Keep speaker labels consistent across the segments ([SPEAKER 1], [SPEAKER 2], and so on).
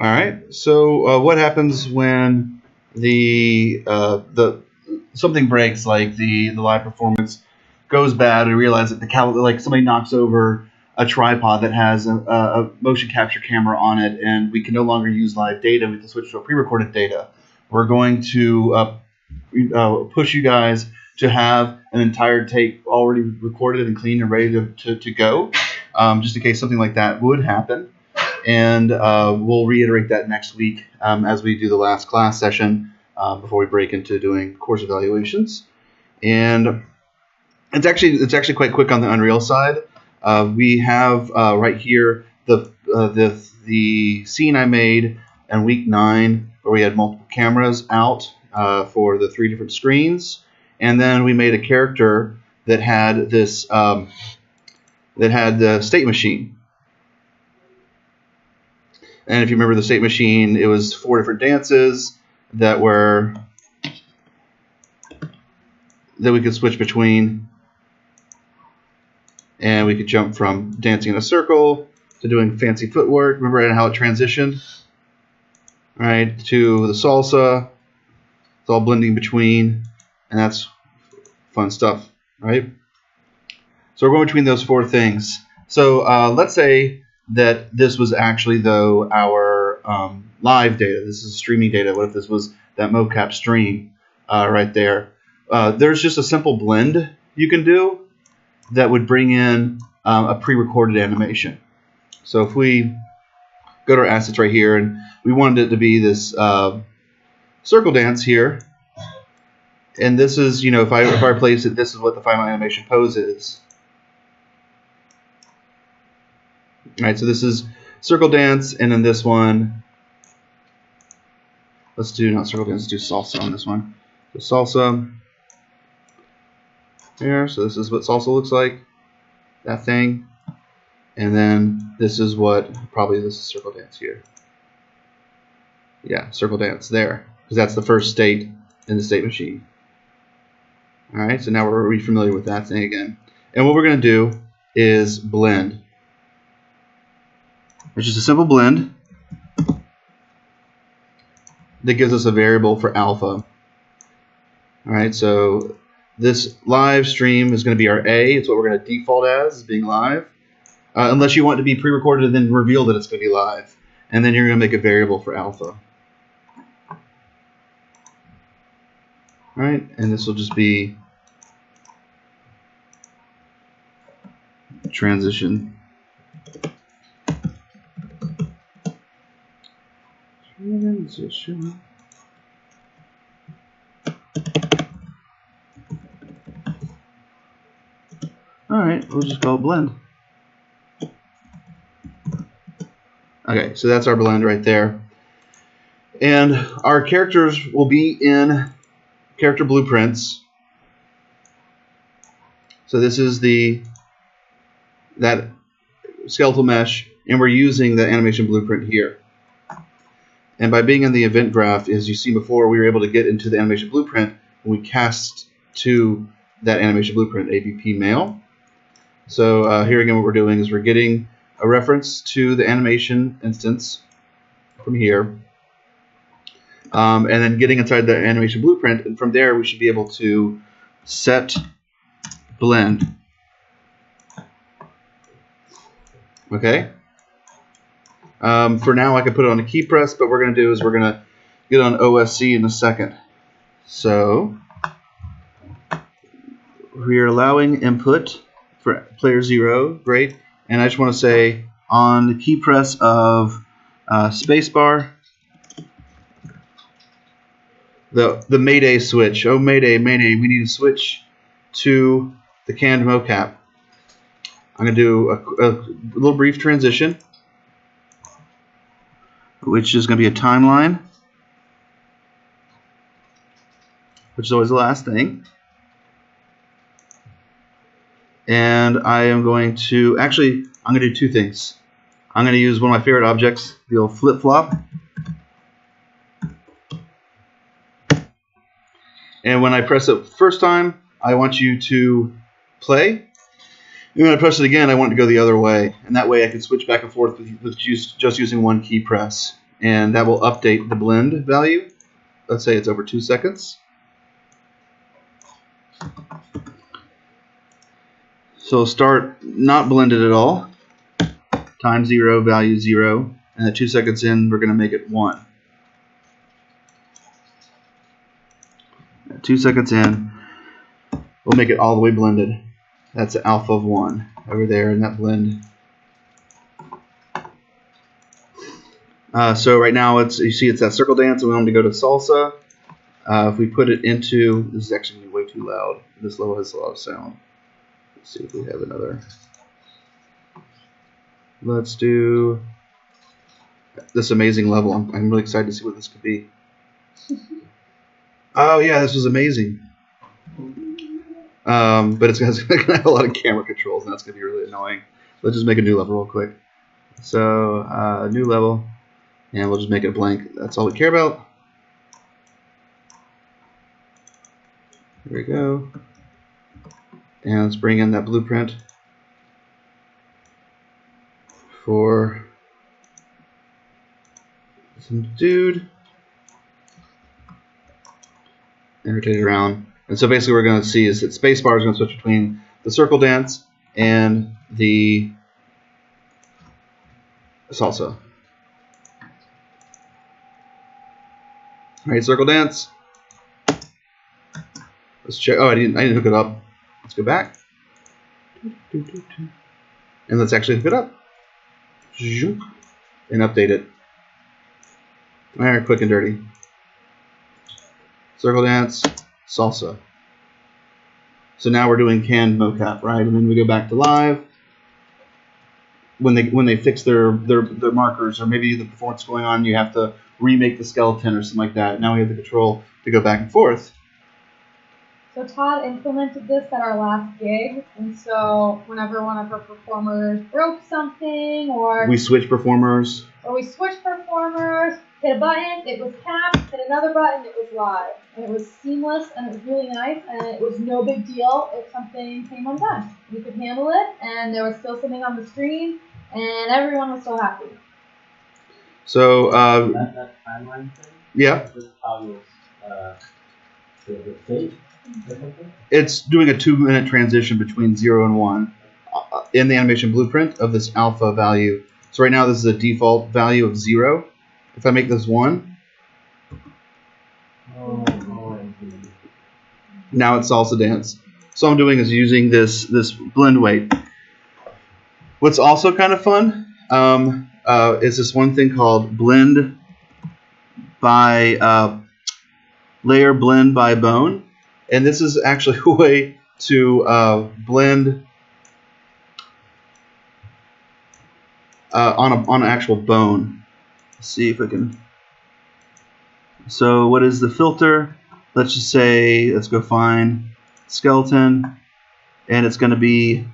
[SPEAKER 1] All right. So what happens when the something breaks, like the live performance goes bad? We realize that like somebody knocks over a tripod that has a motion capture camera on it, and we can no longer use live data. We have to switch to a pre-recorded data. We're going to push you guys to have an entire tape already recorded and clean and ready to go, just in case something like that would happen. And we'll reiterate that next week as we do the last class session before we break into doing course evaluations. And it's actually quite quick on the Unreal side. We have right here the scene I made in week 9 where we had multiple cameras out for the 3 different screens, and then we made a character that had this that had the state machine. And if you remember the state machine, it was 4 different dances that we could switch between. And we could jump from dancing in a circle to doing fancy footwork. Remember how it transitioned? Right, to the salsa. It's all blending between, and that's fun stuff, right? So we're going between those 4 things. So let's say that this was actually, though, our live data. This is streaming data. What if this was that mocap stream right there? There's just a simple blend you can do that would bring in a pre-recorded animation. So if we go to our assets right here, and we wanted it to be this circle dance here, and this is, if I replace it, this is what the final animation pose is. All right, so this is circle dance, and then this one, let's do not circle dance, let's do salsa on this one. So salsa here, so this is what salsa looks like, that thing, and then this is this is circle dance here. Yeah, circle dance there, because that's the first state in the state machine. All right, so now we're familiar with that thing again. And what we're going to do is blend. It's just a simple blend that gives us a variable for alpha. All right, so this live stream is going to be our A. It's what we're going to default as being live, unless you want it to be pre-recorded and then reveal that it's going to be live. And then you're going to make a variable for alpha. All right, and this will just be transition. Transition. All right, we'll just call it blend. Okay, so that's our blend right there. And our characters will be in character blueprints. So this is that skeletal mesh, and we're using the animation blueprint here. And by being in the event graph, as you see before, we were able to get into the animation blueprint when we cast to that animation blueprint, ABP male. So here again, what we're doing is we're getting a reference to the animation instance from here, and then getting inside the animation blueprint, and from there we should be able to set blend. Okay. For now, I can put it on a key press, but what we're going to do is we're going to get on OSC in a second. So we are allowing input for player 0, great. And I just want to say on the key press of spacebar, the Mayday switch. Oh, Mayday, Mayday, we need to switch to the canned mocap. I'm going to do a little brief transition, which is going to be a timeline, which is always the last thing. And I am going to, actually, I'm going to do 2 things. I'm going to use one of my favorite objects, the old FlipFlop. And when I press it first time, I want you to play. And when I press it again, I want it to go the other way. And that way I can switch back and forth with just using one key press. and that will update the blend value. Let's say it's over 2 seconds. So start not blended at all. Time 0, value 0, and at 2 seconds in, we're going to make it 1. At 2 seconds in, we'll make it all the way blended. That's an alpha of 1 over there in that blend. So right now, you see it's that circle dance, and we want to go to salsa. If we put it into, this is actually way too loud. This level has a lot of sound. Let's see if we have another. Let's do this amazing level. I'm really excited to see what this could be. Oh yeah, this was amazing. But it's going to have a lot of camera controls, and that's going to be really annoying. Let's just make a new level real quick. So new level, and we'll just make it blank. That's all we care about. Here we go. And let's bring in that blueprint for some dude. And rotate it around. And so basically what we're going to see is that spacebar is going to switch between the circle dance and the salsa. Alright, circle dance. Let's check. Oh, I didn't hook it up. Let's go back. And let's actually hook it up. And update it. Alright, quick and dirty. Circle dance, salsa. So now we're doing canned mocap, right? And then we go back to live. When they fix their markers, or maybe the performance going on, you have to remake the skeleton or something like that. Now we have the control to go back and forth.
[SPEAKER 2] So Todd implemented this at our last gig, and so whenever one of our performers broke something, or
[SPEAKER 1] we switched performers,
[SPEAKER 2] hit a button, it was capped, hit another button, it was live. And it was seamless, and it was really nice, and it was no big deal if something came undone. You could handle it, and there was still something on the screen, and everyone was so happy.
[SPEAKER 1] So,
[SPEAKER 3] that timeline thing?
[SPEAKER 1] Yeah.
[SPEAKER 3] Is this how you the fade?
[SPEAKER 1] It's doing a 2-minute transition between 0 and 1 in the animation blueprint of this alpha value. So right now this is a default value of 0. If I make this 1, now it's salsa dance. So all I'm doing is using this blend weight. What's also kind of fun is this one thing called blend by layer blend by bone. And this is actually a way to blend on an actual bone. Let's see if I can. So what is the filter? Let's just say, let's go find skeleton, and it's going to be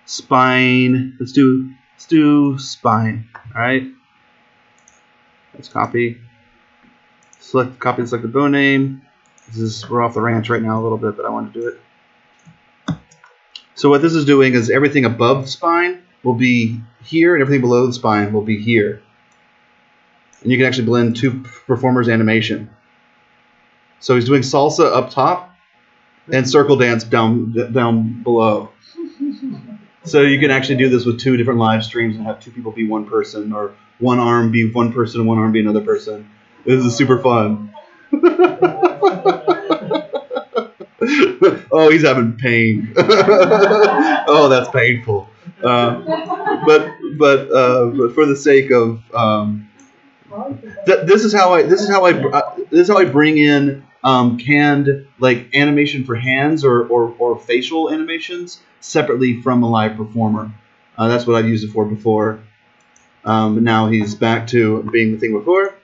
[SPEAKER 1] spine. Let's do spine. All right. Let's copy. Select the bone name. We're off the ranch right now a little bit, but I want to do it. So what this is doing is everything above the spine will be here, and everything below the spine will be here. And you can actually blend two performers' animation. So he's doing salsa up top and circle dance down below. So you can actually do this with 2 different live streams and have 2 people be one person, or one arm be one person and one arm be another person. This is super fun. Oh, he's having pain. Oh, that's painful. But for the sake of this is how I bring in canned like animation for hands or facial animations separately from a live performer. That's what I've used it for before. But now he's back to being the thing before.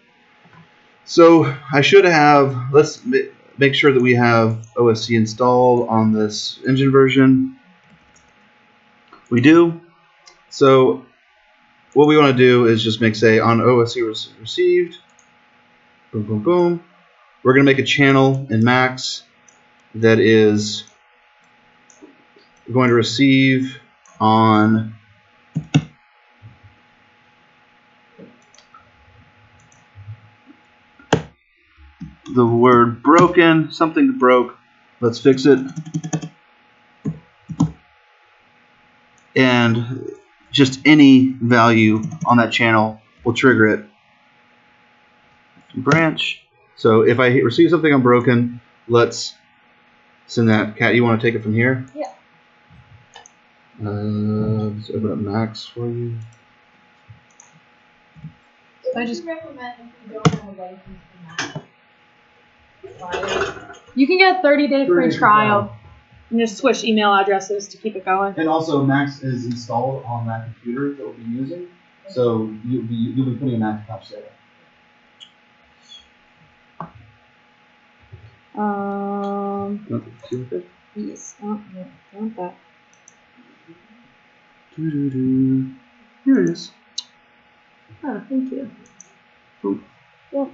[SPEAKER 1] So I should have, let's make sure that we have OSC installed on this engine version. We do. So what we want to do is just say on OSC received, boom, boom, boom. We're going to make a channel in Max that is going to receive on the word broken, something broke. Let's fix it. And just any value on that channel will trigger it. Branch. So if I receive something unbroken, let's send that. Kat, you want to take it from here?
[SPEAKER 2] Yeah.
[SPEAKER 1] Let's open up Max for you.
[SPEAKER 2] I just
[SPEAKER 4] recommend if you don't have a license for Mac.
[SPEAKER 2] You can get a 30-day free
[SPEAKER 1] 30-day
[SPEAKER 2] trial and just switch email addresses to keep it going.
[SPEAKER 1] And also, Max is installed on that computer that we'll be using, so you'll be putting a Mac patch there.
[SPEAKER 2] Yes. Oh, no, don't that.
[SPEAKER 1] Here it is.
[SPEAKER 2] Oh, thank you.
[SPEAKER 1] Cool.
[SPEAKER 2] Yeah.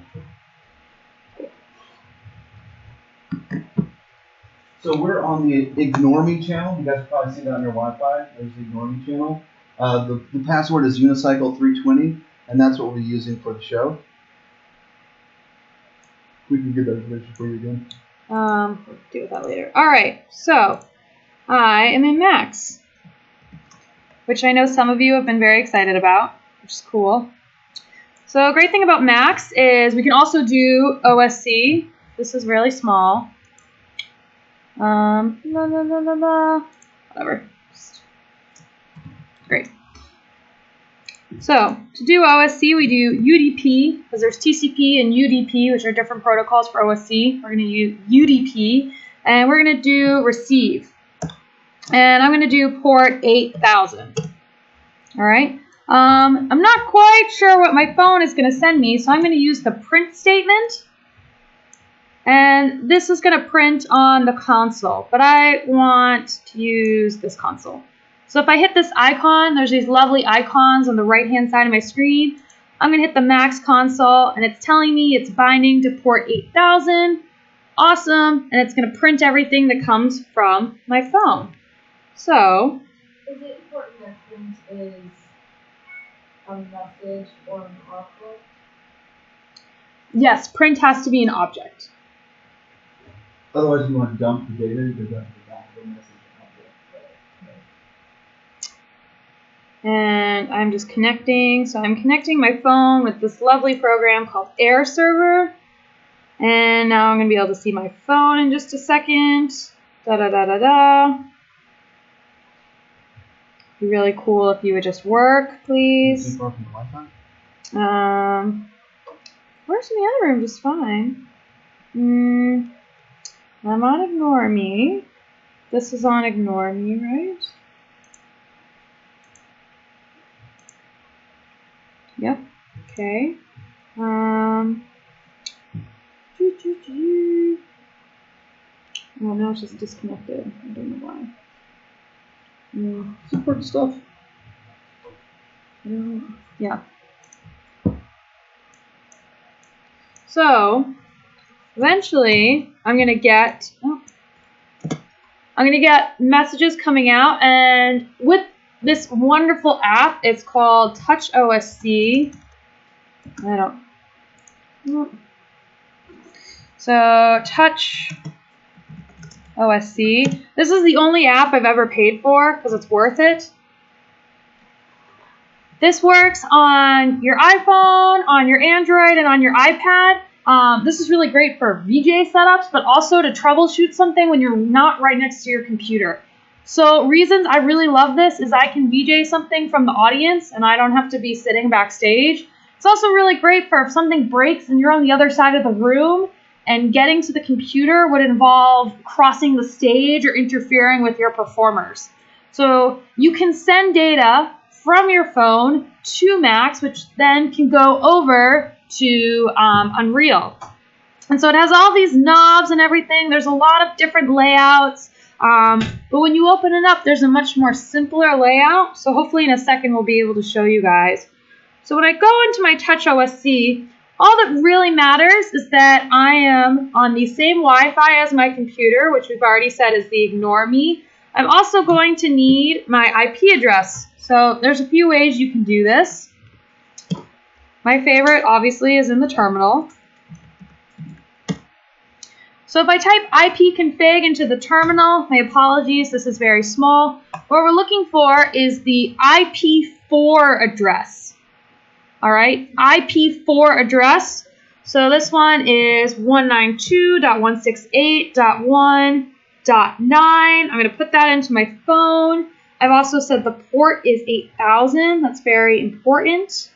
[SPEAKER 1] So we're on the Ignore Me channel. You guys probably see that on your Wi-Fi. There's the Ignore Me channel. The password is unicycle320, and that's what we'll be using for the show. We can get that information for you again.
[SPEAKER 2] We'll deal with that later. All right, so I am in Max, which I know some of you have been very excited about, which is cool. So a great thing about Max is we can also do OSC. This is really small. Whatever. Great. So to do OSC, we do UDP, because there's TCP and UDP, which are different protocols for OSC. We're going to use UDP, and we're going to do Receive. And I'm going to do port 8000. All right. I'm not quite sure what my phone is going to send me, so I'm going to use the print statement. And this is going to print on the console, but I want to use this console. So if I hit this icon, there's these lovely icons on the right-hand side of my screen. I'm going to hit the Max console, and it's telling me it's binding to port 8000. Awesome. And it's going to print everything that comes from my phone. So,
[SPEAKER 4] Is it important that print is a message or an object?
[SPEAKER 2] yes, print has to be an object.
[SPEAKER 1] Otherwise, you want to dump the data, you go back to the back of the message.
[SPEAKER 2] And I'm just connecting. So I'm connecting my phone with this lovely program called AirServer. And now I'm going to be able to see my phone in just a second. Da-da-da-da-da. Be really cool if you would just work, please.
[SPEAKER 1] Far from the Wi-Fi?
[SPEAKER 2] Works in the other room just fine. I'm on Ignore Me. This is on Ignore Me, right? Yep. Okay. Oh, now it's just disconnected. I don't know why.
[SPEAKER 1] Support stuff.
[SPEAKER 2] Yeah. So eventually, I'm gonna get messages coming out, and with this wonderful app, it's called Touch OSC. So Touch OSC. This is the only app I've ever paid for because it's worth it. This works on your iPhone, on your Android, and on your iPad. This is really great for VJ setups, but also to troubleshoot something when you're not right next to your computer. So reasons I really love this is I can VJ something from the audience, and I don't have to be sitting backstage. It's also really great for if something breaks and you're on the other side of the room, and getting to the computer would involve crossing the stage or interfering with your performers. So you can send data from your phone to Max, which then can go over to Unreal. And so it has all these knobs and everything. There's a lot of different layouts. But when you open it up, there's a much more simpler layout. So hopefully in a second we'll be able to show you guys. So when I go into my Touch OSC, all that really matters is that I am on the same Wi-Fi as my computer, which we've already said is the Ignore Me. I'm also going to need my IP address. So there's a few ways you can do this. My favorite, obviously, is in the terminal. So if I type ipconfig into the terminal, my apologies, this is very small. What we're looking for is the IP4 address. All right, IP4 address. So this one is 192.168.1.9. I'm going to put that into my phone. I've also said the port is 8000. That's very important.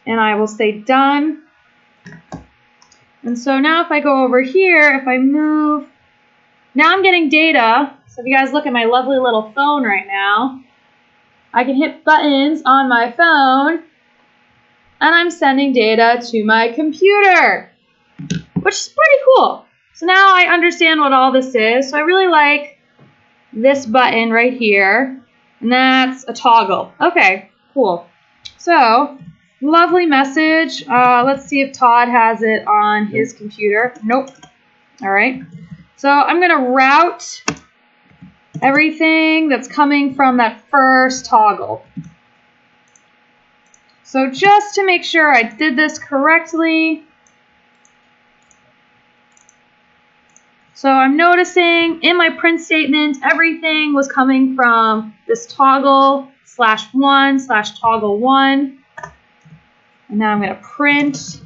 [SPEAKER 2] And I will say done. And so now if I go over here, if I move, now I'm getting data. So if you guys look at my lovely little phone right now, I can hit buttons on my phone and I'm sending data to my computer, which is pretty cool. So now I understand what all this is. So I really like this button right here, and that's a toggle. Okay, cool. So lovely message. Let's see if Todd has it on his computer. Nope. All right. So I'm going to route everything that's coming from that first toggle. So just to make sure I did this correctly. So I'm noticing in my print statement, everything was coming from this toggle/1/toggle1. And now I'm going to print.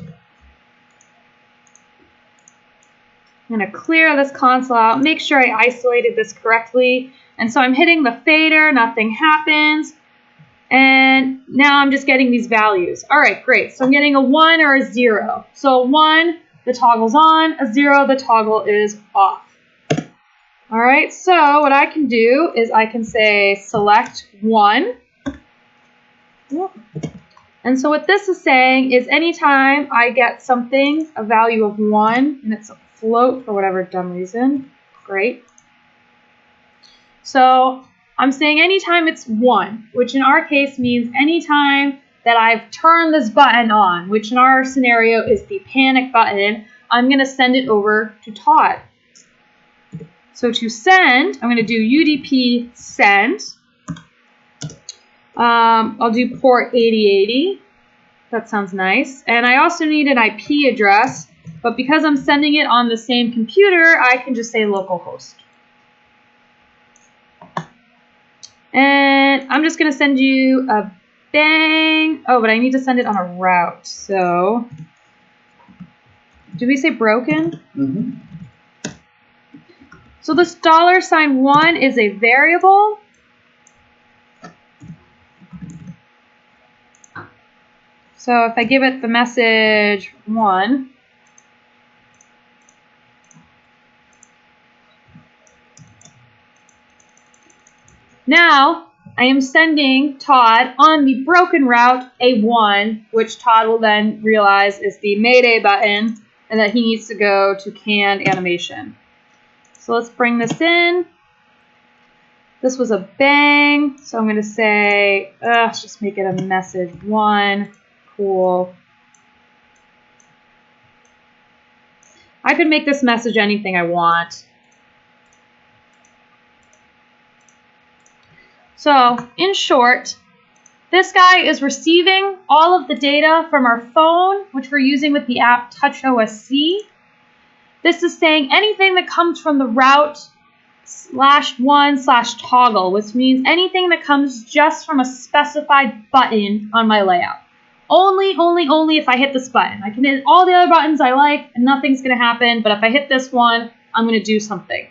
[SPEAKER 2] I'm going to clear this console out, make sure I isolated this correctly. And so I'm hitting the fader, nothing happens. And now I'm just getting these values. All right, great. So I'm getting a 1 or a 0. So a 1, the toggle's on. A 0, the toggle is off. All right, so what I can do is I can say select 1. And so what this is saying is anytime I get something, a value of 1, and it's a float for whatever dumb reason, great. So I'm saying anytime it's 1, which in our case means anytime that I've turned this button on, which in our scenario is the panic button, I'm going to send it over to Todd. So to send, I'm going to do UDP send. I'll do port 8080. That sounds nice. And I also need an IP address, but because I'm sending it on the same computer, I can just say localhost. And I'm just going to send you a bang. Oh, but I need to send it on a route. So, did we say broken?
[SPEAKER 1] Mm-hmm.
[SPEAKER 2] So this $1 is a variable. So if I give it the message 1, now I am sending Todd on the broken route a 1, which Todd will then realize is the Mayday button and that he needs to go to canned animation. So let's bring this in. This was a bang, so I'm going to say, let's just make it a message 1. Cool. I could make this message anything I want. So, in short, this guy is receiving all of the data from our phone, which we're using with the app Touch OSC. This is saying anything that comes from the route /1/toggle, which means anything that comes just from a specified button on my layout. Only if I hit this button. I can hit all the other buttons I like and nothing's going to happen, but if I hit this one, I'm going to do something.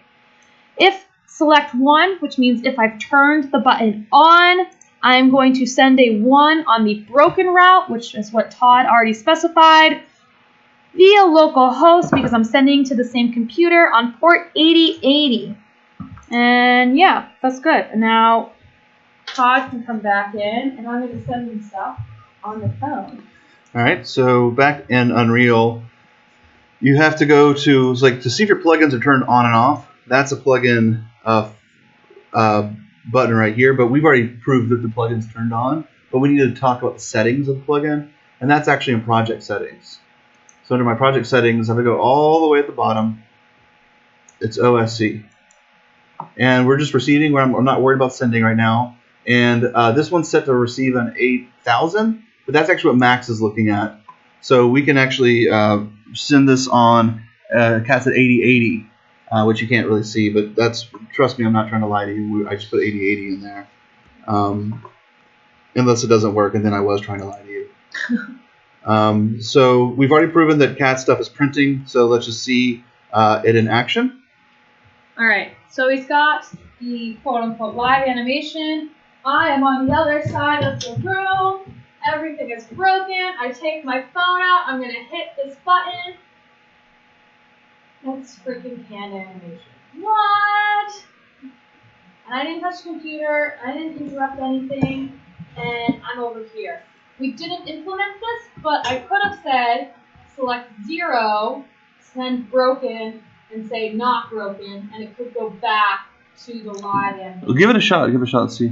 [SPEAKER 2] If select 1, which means if I've turned the button on, I'm going to send a 1 on the broken route, which is what Todd already specified, via localhost because I'm sending to the same computer on port 8080. And yeah, that's good. And now Todd can come back in and I'm going to send him stuff on the phone.
[SPEAKER 1] All right, so back in Unreal, you have to go to, it's like to see if your plugins are turned on and off. That's a plugin button right here, but we've already proved that the plugin's turned on, but we need to talk about the settings of the plugin, and that's actually in project settings. So under my project settings, I'm going to go all the way at the bottom. It's OSC. And we're just receiving, where I'm not worried about sending right now. And this one's set to receive an 8000, but that's actually what Max is looking at. So we can actually send this on Cat's at 80/80, which you can't really see, but trust me, I'm not trying to lie to you. I just put 80/80 in there, unless it doesn't work, and then I was trying to lie to you. So we've already proven that cat stuff is printing, so let's just see it in action.
[SPEAKER 2] All right, so he's got the quote-unquote live animation. I am on the other side of the room. Everything is broken. I take my phone out. I'm going to hit this button. That's freaking hand animation. What? And I didn't touch the computer. I didn't interrupt anything. And I'm over here. We didn't implement this, but I could have said select 0, send broken, and say not broken, and it could go back to the live animation.
[SPEAKER 1] Well, give it a shot. Give it a shot. Let's see.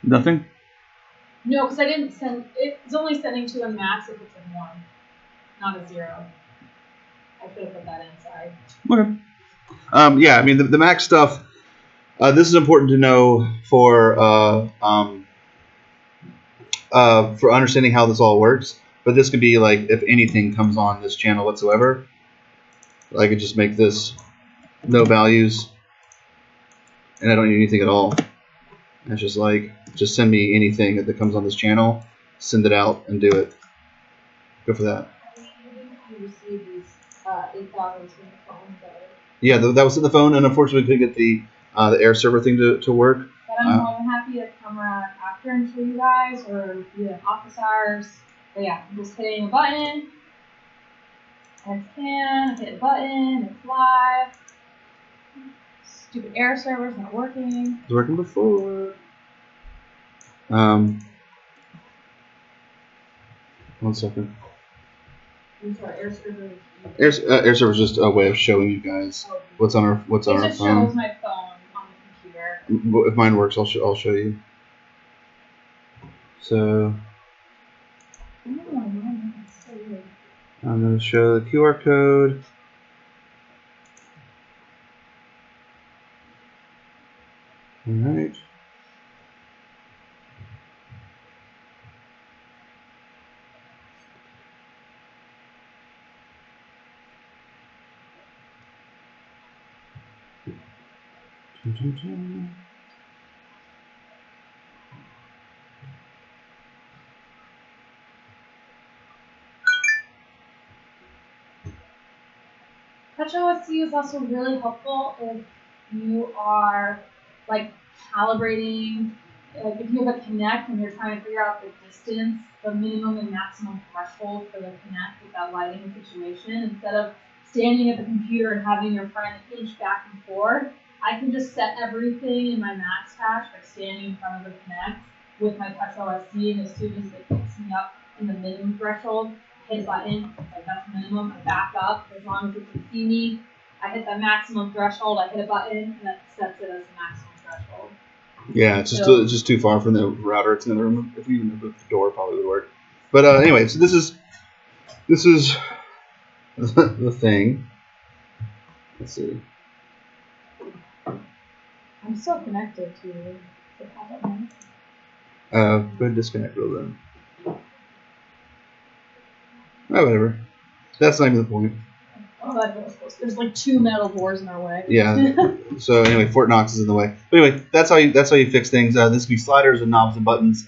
[SPEAKER 1] Nothing?
[SPEAKER 2] No, because I didn't send. It's only sending to a max if it's in 1, not a 0. I could have put that inside.
[SPEAKER 1] Okay. Yeah, I mean the max stuff. This is important to know for understanding how this all works. But this could be like if anything comes on this channel whatsoever. I could just make this no values, and I don't need anything at all. It's just like, just send me anything that comes on this channel, send it out, and do it. Go for that.
[SPEAKER 4] You received these 8,000 from the phone, so.
[SPEAKER 1] Yeah, that was in the phone, and unfortunately we couldn't get the AirServer thing to work.
[SPEAKER 2] But I'm more than happy to come around after and show you guys, or be an office hours. But yeah, I'm just hitting a button. I can hit a button. It's live. Stupid AirServer's not working.
[SPEAKER 1] It was working before. 1 second.
[SPEAKER 4] I'm sorry, AirServer.
[SPEAKER 1] AirServer is just a way of showing you guys what's on our
[SPEAKER 2] It just
[SPEAKER 1] phone.
[SPEAKER 2] shows my phone on the computer.
[SPEAKER 1] If mine works, I'll show you. So
[SPEAKER 4] That's so weird.
[SPEAKER 1] I'm going to show the QR code. All right.
[SPEAKER 2] Touch OSC is also really helpful if you are like calibrating, like if you have a Connect and you're trying to figure out the distance, the minimum and maximum threshold for the Connect with that lighting situation. Instead of standing at the computer and having your friend inch back and forth, I can just set everything in my max hash by standing in front of the Connect with my Touch OSC, and as soon as it picks me up in the minimum threshold, hit a button, like that's minimum, I back up, as long as it can see me. I hit the maximum threshold, I hit a button, and that sets it as the maximum threshold.
[SPEAKER 1] Yeah, it's just too far from the router. It's in the room. If we even moved the door, probably would work. But anyway, so this is the thing. Let's see.
[SPEAKER 2] I'm still connected to the pop-up one.
[SPEAKER 1] Go ahead and disconnect real then. Oh, whatever. That's not even the point.
[SPEAKER 2] Oh, that was close. There's like 2 metal doors in our way.
[SPEAKER 1] Yeah. So anyway, Fort Knox is in the way. But anyway, that's how you fix things. This can be sliders and knobs and buttons.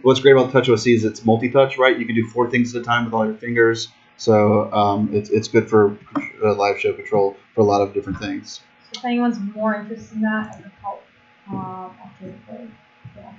[SPEAKER 1] What's great about Touch OSC is it's multi-touch, right? You can do 4 things at a time with all your fingers. So it's good for live show control for a lot of different things.
[SPEAKER 2] So if anyone's more interested in that, I can help after the play. Yeah.